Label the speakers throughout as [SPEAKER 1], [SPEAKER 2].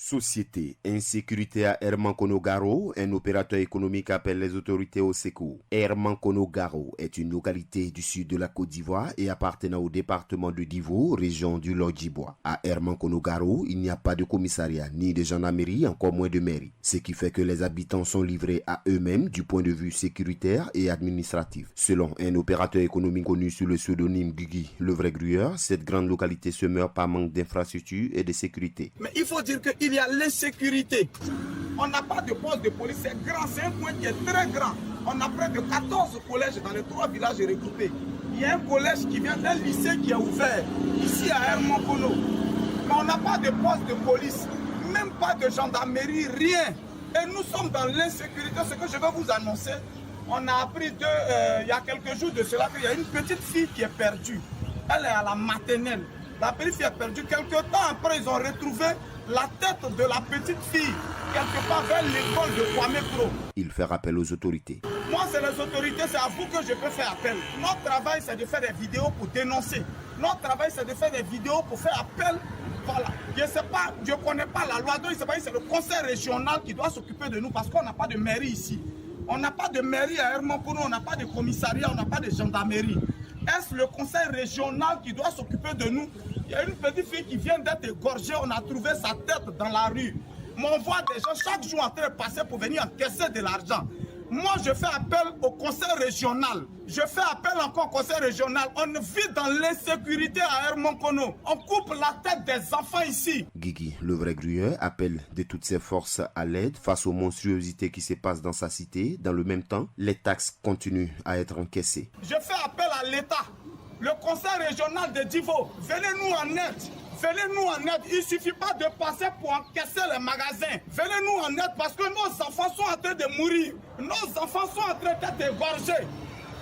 [SPEAKER 1] Société, insécurité à Hermankono-Garo, un opérateur économique appelle les autorités au secours. Hermankono-Garo est une localité du sud de la Côte d'Ivoire et appartenant au département de Divo, région du Lodjibois. À Hermankono-Garo, il n'y a pas de commissariat ni de gendarmerie, encore moins de mairie. Ce qui fait que les habitants sont livrés à eux-mêmes du point de vue sécuritaire et administratif. Selon un opérateur économique connu sous le pseudonyme Guigui, le vrai grueur, cette grande localité se meurt par manque d'infrastructures et de sécurité.
[SPEAKER 2] Mais il faut dire qu'il y a l'insécurité. On n'a pas de poste de police, c'est grand, c'est un point qui est très grand. On a près de 14 collèges dans les 3 villages regroupés. Il y a un collège qui vient d'un lycée qui est ouvert, ici à Hermankono. Mais on n'a pas de poste de police, même pas de gendarmerie, rien. Et nous sommes dans l'insécurité. Ce que je vais vous annoncer, on a appris il y a quelques jours de cela qu'il y a une petite fille qui est perdue. Elle est à la maternelle. La petite fille est perdue. Quelques temps après, ils ont retrouvé la tête de la petite fille, quelque part vers l'école de Kwame-Kro.
[SPEAKER 1] Il fait appel aux autorités.
[SPEAKER 2] Moi, c'est les autorités, c'est à vous que je peux faire appel. Notre travail, c'est de faire des vidéos pour dénoncer. Notre travail, c'est de faire des vidéos pour faire appel. Voilà. Je ne connais pas la loi, donc c'est le conseil régional qui doit s'occuper de nous parce qu'on n'a pas de mairie ici. On n'a pas de mairie à Hermankono, on n'a pas de commissariat, on n'a pas de gendarmerie. Est-ce le conseil régional qui doit s'occuper de nous? Il y a une petite fille qui vient d'être égorgée, on a trouvé sa tête dans la rue. Mais on voit des gens chaque jour en train de passer pour venir encaisser de l'argent. Moi, je fais appel au conseil régional. Je fais appel encore au conseil régional. On vit dans l'insécurité à Hermankono. On coupe la tête des enfants ici.
[SPEAKER 1] Guigui, le vrai grueur, appelle de toutes ses forces à l'aide face aux monstruosités qui se passent dans sa cité. Dans le même temps, les taxes continuent à être encaissées.
[SPEAKER 2] Je fais appel à l'État. Le conseil régional de Divo, venez-nous en aide. Venez-nous en aide. Il ne suffit pas de passer pour encaisser les magasins. Venez-nous en aide parce que nos enfants sont en train de mourir. Nos enfants sont en train d'être égorgés.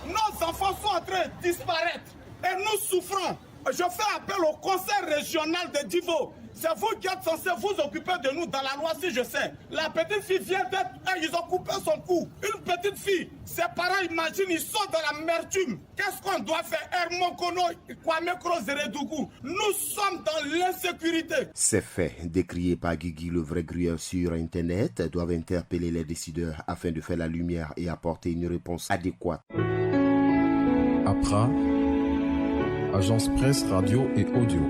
[SPEAKER 2] Nos enfants sont en train de disparaître. Et nous souffrons. Je fais appel au conseil régional de Divo. C'est vous qui êtes censé vous occuper de nous dans la loi, si je sais. La petite fille vient d'être... Ils ont coupé son cou. Une petite fille. Ses parents, imaginent, ils sont dans l'amertume. Qu'est-ce qu'on doit faire? Hermankono, Kwame-Kro, Zeredougou. Nous sommes dans l'insécurité.
[SPEAKER 1] Ces faits, décriés par Guigui, le vrai grueur sur Internet, doivent interpeller les décideurs afin de faire la lumière et apporter une réponse adéquate.
[SPEAKER 3] APRA, Agence Presse, Radio et Audio.